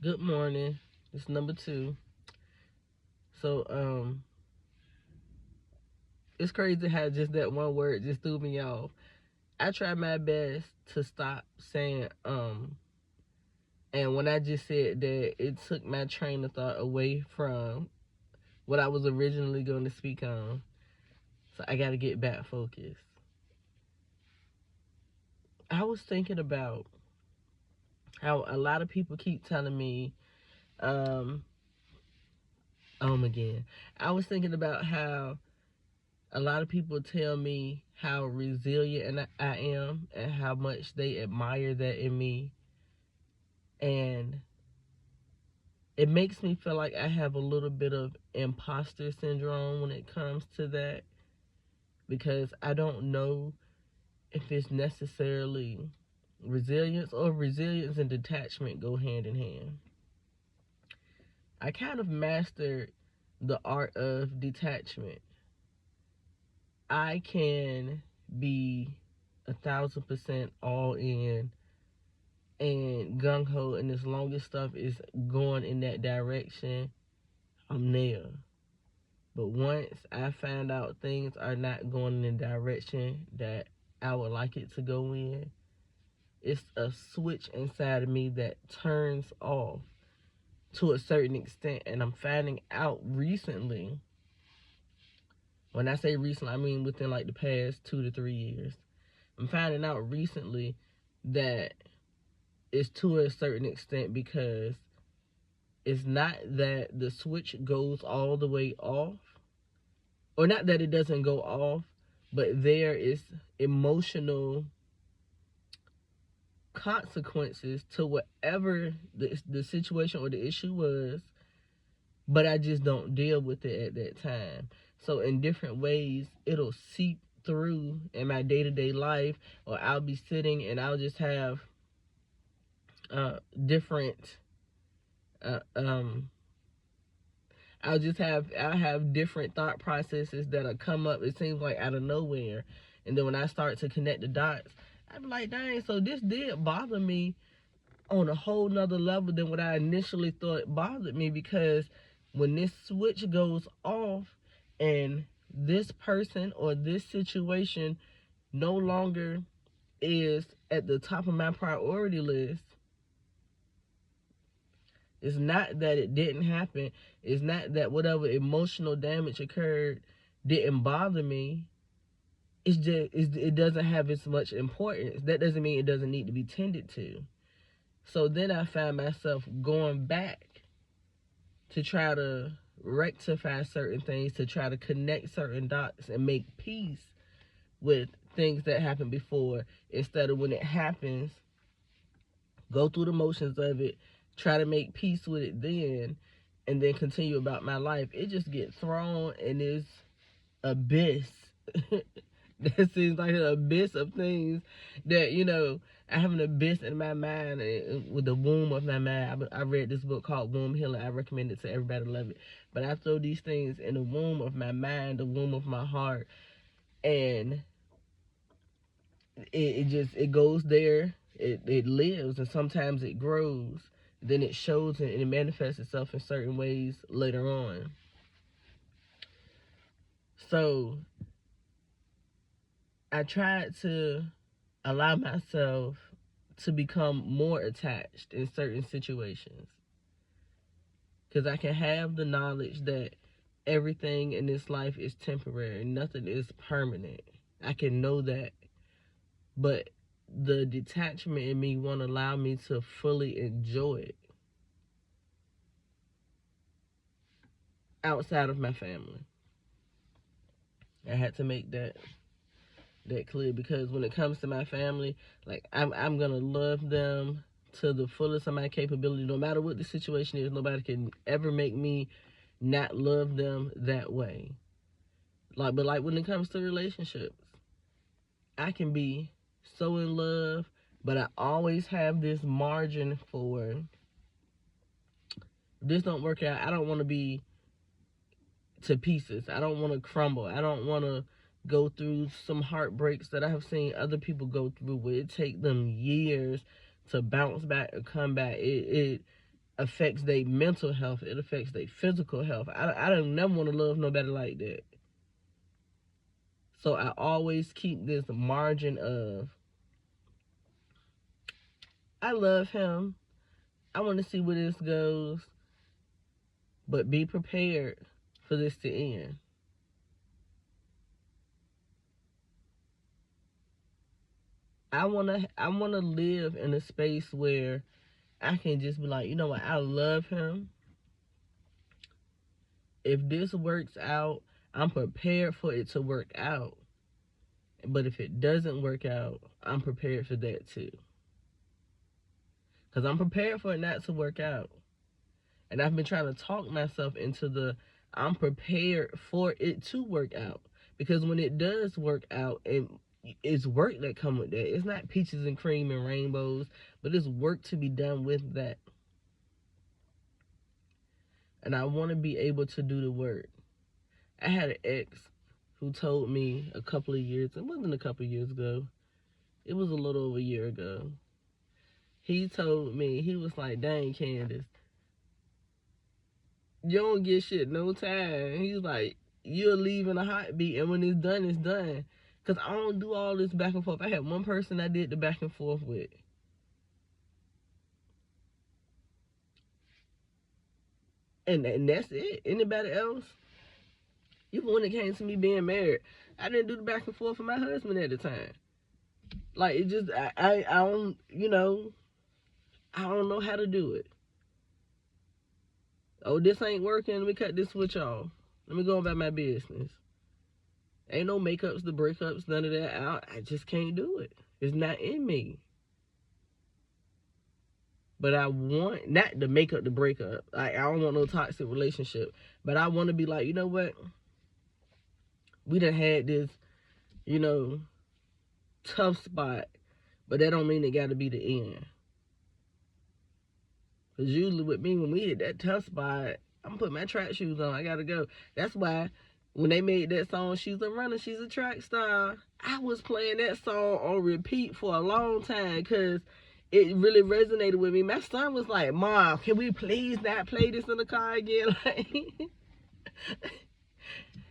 Good morning. It's number two. So it's crazy how just that one word just threw me off. I try my best to stop saying and when I just said that, it took my train of thought away from what I was originally going to speak on. So I got to get back focused. I was thinking about how a lot of people keep telling me um again. I was thinking about how a lot of people tell me how resilient I am and how much they admire that in me. And it makes me feel like I have a little bit of imposter syndrome when it comes to that, because I don't know if it's necessarily resilience, or resilience and detachment go hand in hand. I kind of mastered the art of detachment. I can be 1,000% all in and gung ho, and as long as stuff is going in that direction, I'm there. But once I find out things are not going in the direction that I would like it to go in, it's a switch inside of me that turns off to a certain extent. And I'm finding out recently, when I say recently, I mean within like the past 2 to 3 years, I'm finding out recently that it's to a certain extent, because it's not that the switch goes all the way off, or not that it doesn't go off, but there is emotional consequences to whatever the situation or the issue was, but I just don't deal with it at that time. So in different ways, it'll seep through in my day-to-day life, or I'll be sitting and I'll just have different uh, um, I'll have different thought processes that'll come up. It seems like out of nowhere, and then when I start to connect the dots, I'm like, dang, so this did bother me on a whole nother level than what I initially thought bothered me. Because when this switch goes off and this person or this situation no longer is at the top of my priority list, it's not that it didn't happen. It's not that whatever emotional damage occurred didn't bother me. It doesn't have as much importance. That doesn't mean it doesn't need to be tended to. So then I find myself going back to try to rectify certain things, to try to connect certain dots and make peace with things that happened before, instead of when it happens, go through the motions of it, try to make peace with it then, and then continue about my life. It just gets thrown in this abyss. That seems like an abyss of things that, I have an abyss in my mind, with the womb of my mind. I read this book called Womb Healing. I recommend it to everybody to love it. But I throw these things in the womb of my mind, the womb of my heart, and it goes there. It lives, and sometimes it grows. Then it shows, and it manifests itself in certain ways later on. So I tried to allow myself to become more attached in certain situations, because I can have the knowledge that everything in this life is temporary, nothing is permanent. I can know that, but the detachment in me won't allow me to fully enjoy it outside of my family. I had to make that clear, because when it comes to my family, like I'm gonna love them to the fullest of my capability, no matter what the situation is. Nobody can ever make me not love them that way. But like when it comes to relationships, I can be so in love, but I always have this margin for, if this don't work out, I don't want to be to pieces. I don't want to crumble. I don't want to go through some heartbreaks that I have seen other people go through, where it take them years to bounce back or come back. affects their mental health. It affects their physical health. I don't never want to love nobody like that. So I always keep this margin of, I love him. I want to see where this goes. But be prepared for this to end. I wanna live in a space where I can just be like, you know what, I love him. If this works out, I'm prepared for it to work out. But if it doesn't work out, I'm prepared for that too. Because I'm prepared for it not to work out. And I've been trying to talk myself into I'm prepared for it to work out. Because when it does work out, and it's work that come with that. It's not peaches and cream and rainbows, but it's work to be done with that. And I want to be able to do the work. I had an ex who told me a couple of years, it wasn't a couple of years ago, it was a little over a year ago. He told me, he was like, dang, Candace, you don't get shit no time. He's like, you'll leave in a heartbeat, and when it's done, it's done. Because I don't do all this back and forth. I had one person I did the back and forth with. And that's it. Anybody else? Even when it came to me being married, I didn't do the back and forth for my husband at the time. Like, it just, I don't, I don't know how to do it. Oh, this ain't working. Let me cut this switch off. Let me go about my business. Ain't no makeups, the breakups, none of that. I just can't do it. It's not in me. But I want, not to make up the breakup. Like, I don't want no toxic relationship. But I want to be like, you know what? We done had this, tough spot. But that don't mean it got to be the end. Because usually with me, when we hit that tough spot, I'm putting my track shoes on. I got to go. That's why when they made that song, She's a Runner, She's a Track Star, I was playing that song on repeat for a long time because it really resonated with me. My son was like, Mom, can we please not play this in the car again? Like,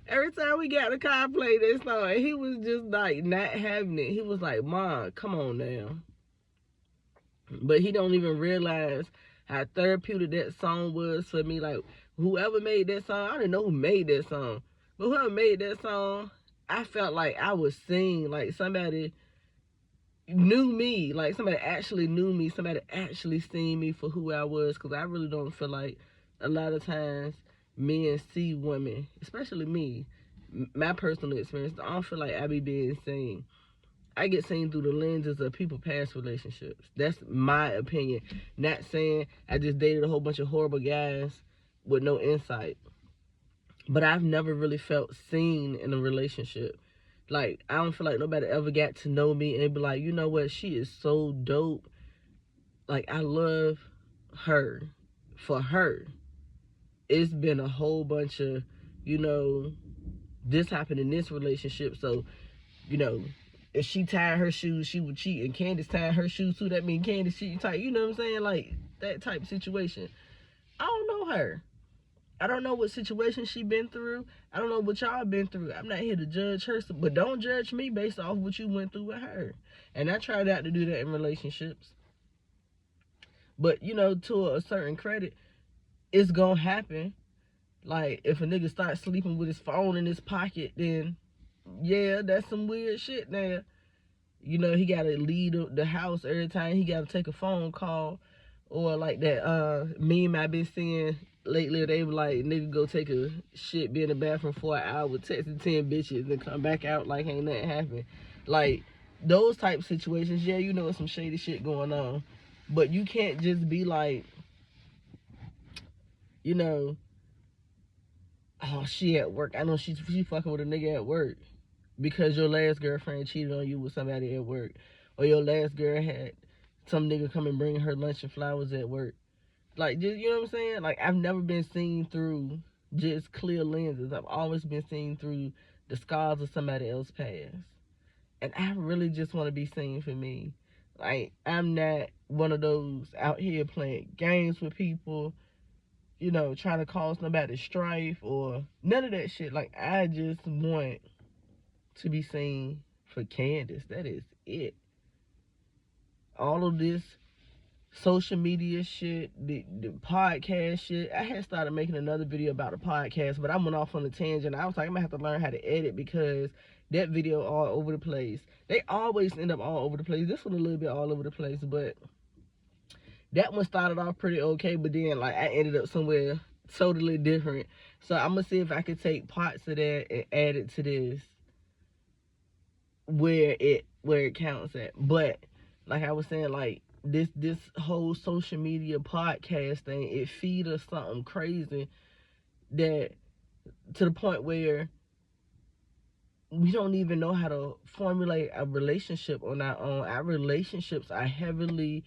every time we got in the car, play this song, and he was just like not having it. He was like, Mom, come on now. But he don't even realize how therapeutic that song was for me. Like, whoever made that song, I didn't know who made that song, but whoever made that song, I felt like I was seen, like somebody knew me, like somebody actually knew me, somebody actually seen me for who I was, because I really don't feel like a lot of times men see women, especially me, my personal experience, I don't feel like I be being seen. I get seen through the lenses of people's past relationships. That's my opinion. Not saying I just dated a whole bunch of horrible guys with no insight. But I've never really felt seen in a relationship. Like, I don't feel like nobody ever got to know me and be like, you know what, she is so dope. Like, I love her. For her, it's been a whole bunch of, this happened in this relationship. So, if she tied her shoes, she would cheat, and Candace tied her shoes too. That means Candace cheating tight. You know what I'm saying? Like, that type of situation. I don't know her. I don't know what situation she been through. I don't know what y'all been through. I'm not here to judge her, but don't judge me based off what you went through with her. And I try not to do that in relationships. But, to a certain credit, it's gonna happen. Like, if a nigga starts sleeping with his phone in his pocket, then yeah, that's some weird shit now. He gotta leave the house every time he gotta take a phone call. Or like that meme I been seeing lately, they were like, nigga go take a shit, be in the bathroom for an hour, texting 10 bitches, and come back out like ain't nothing happened. Like, those type situations, yeah, some shady shit going on. But you can't just be like, oh, she at work, I know she fucking with a nigga at work because your last girlfriend cheated on you with somebody at work, or your last girl had some nigga come and bring her lunch and flowers at work. Like, just, you know what I'm saying? Like, I've never been seen through just clear lenses. I've always been seen through the scars of somebody else's past. And I really just want to be seen for me. Like, I'm not one of those out here playing games with people, you know, trying to cause somebody strife or none of that shit. Like, I just want to be seen for Candace. That is it. All of this social media shit, the podcast shit. I had started making another video about the podcast, but I went off on a tangent. I was like, I'm gonna have to learn how to edit because that video all over the place. They always end up all over the place. This one a little bit all over the place, but that one started off pretty okay, but then like I ended up somewhere totally different. So I'm gonna see if I can take parts of that and add it to this where it counts at. But like I was saying, like this whole social media podcast thing, it feed us something crazy that to the point where we don't even know how to formulate a relationship on our own. Our relationships are heavily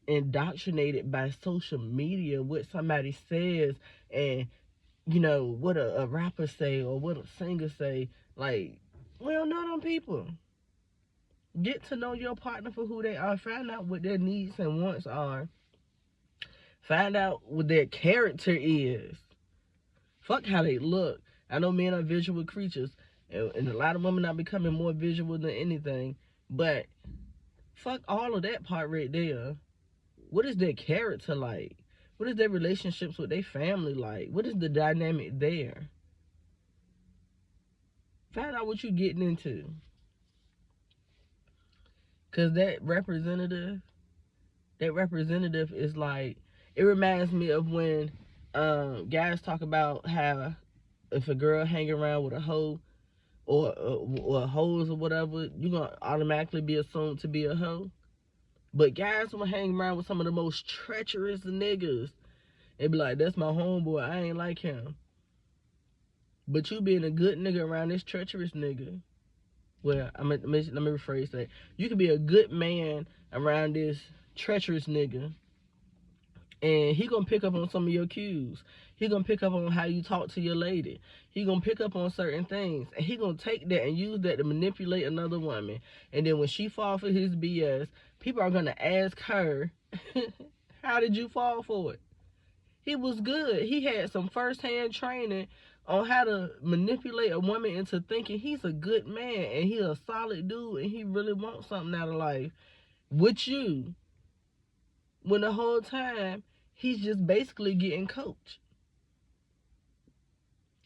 indoctrinated by social media, what somebody says, and you know what a rapper say or what a singer say. Like, we don't know them people. Get to know your partner for who they are. Find out what their needs and wants are. Find out what their character is. Fuck how they look. I know men are visual creatures, and a lot of women are becoming more visual than anything. But fuck all of that part right there. What is their character like? What is their relationships with their family like? What is the dynamic there? Find out what you're getting into. Because that representative is like, it reminds me of when guys talk about how if a girl hang around with a hoe or hoes or whatever, you're going to automatically be assumed to be a hoe. But guys will hang around with some of the most treacherous niggas and be like, that's my homeboy, I ain't like him. But you being a good nigga around this treacherous nigga, well, let me rephrase that. You can be a good man around this treacherous nigga, and he gonna pick up on some of your cues. He gonna pick up on how you talk to your lady. He gonna pick up on certain things, and he gonna take that and use that to manipulate another woman. And then when she fall for his BS, people are gonna ask her, how did you fall for it? He was good. He had some first-hand training on how to manipulate a woman into thinking he's a good man and he's a solid dude and he really wants something out of life with you. When the whole time, he's just basically getting coached.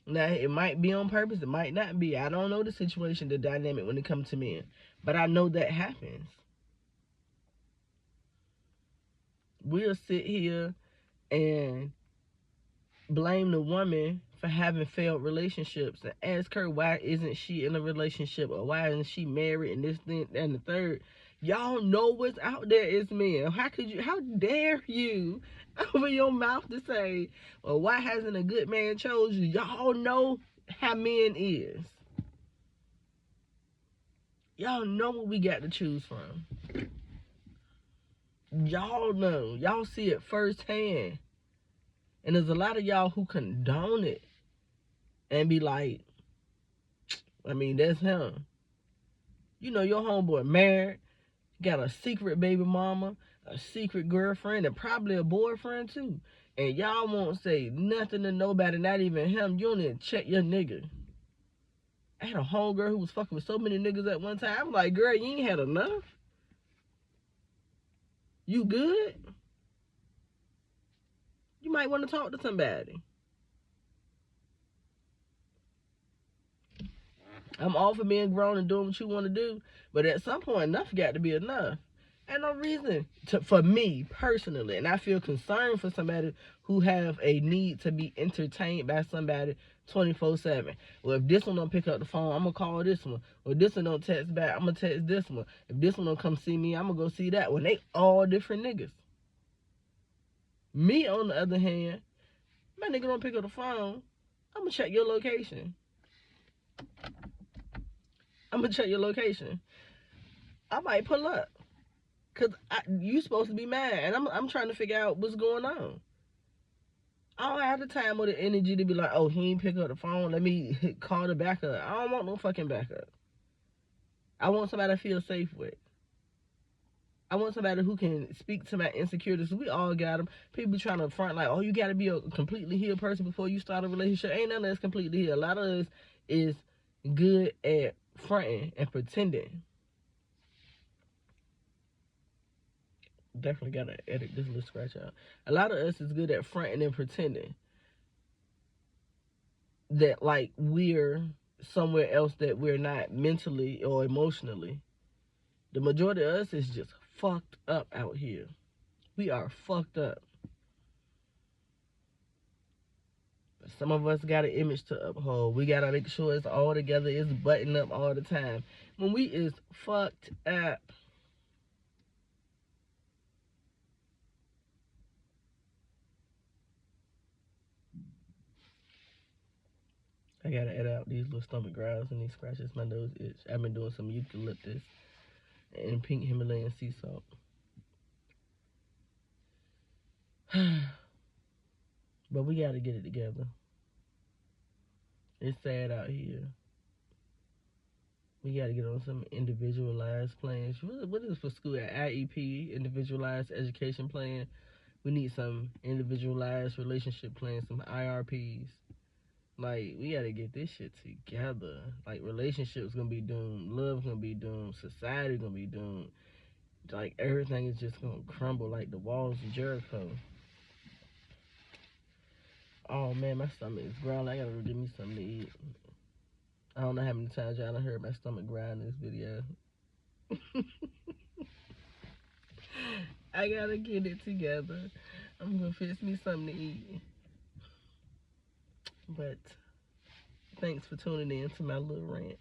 Now, it might be on purpose. It might not be. I don't know the situation, the dynamic when it comes to men. But I know that happens. We'll sit here and blame the woman for having failed relationships and ask her why isn't she in a relationship or why isn't she married and this thing and the third. Y'all know what's out there is men. How dare you open your mouth to say, well, why hasn't a good man chose you? Y'all know how men is. Y'all know what we got to choose from. Y'all know. Y'all see it firsthand. And there's a lot of y'all who condone it and be like, I mean, that's him. You know, your homeboy married, got a secret baby mama, a secret girlfriend, and probably a boyfriend too. And y'all won't say nothing to nobody, not even him. You don't even check your nigga. I had a homegirl who was fucking with so many niggas at one time. I was like, girl, you ain't had enough? You good? You might want to talk to somebody. I'm all for being grown and doing what you want to do, but at some point, enough got to be enough. Ain't no reason for me personally, and I feel concerned for somebody who have a need to be entertained by somebody 24/7. Well, if this one don't pick up the phone, I'm gonna call this one. Or if this one don't text back, I'm gonna text this one. If this one don't come see me, I'm gonna go see that one. They all different niggas. Me, on the other hand, my nigga don't pick up the phone, I'm gonna check your location. I'm gonna check your location. I might pull up. Cause you supposed to be mad, and I'm trying to figure out what's going on. I don't have the time or the energy to be like, oh, he ain't pick up the phone, let me call the backup. I don't want no fucking backup. I want somebody I feel safe with. I want somebody who can speak to my insecurities. We all got them. People trying to front like, oh, you got to be a completely healed person before you start a relationship. Ain't none of us completely healed. A lot of us is good at fronting and pretending. Definitely gotta edit this little scratch out. A lot of us is good at fronting and pretending that like we're somewhere else that we're not mentally or emotionally. The majority of us is just fucked up out here. We are fucked up. Some of us got an image to uphold. We gotta make sure it's all together, it's buttoned up all the time. When we is fucked up. I gotta edit out these little stomach growls and these scratches. My nose itch. I've been doing some eucalyptus and pink Himalayan sea salt. But we gotta get it together. It's sad out here. We gotta get on some individualized plans. What is for school at IEP, individualized education plan? We need some individualized relationship plans, some IRPs. Like, we gotta get this shit together. Like, relationships gonna be doomed, love gonna be doomed, society gonna be doomed. Like, everything is just gonna crumble like the walls of Jericho. Oh man, my stomach is growling. I gotta give me something to eat. I don't know how many times y'all done heard my stomach growl in this video. I gotta get it together. I'm gonna fix me something to eat. But thanks for tuning in to my little rant.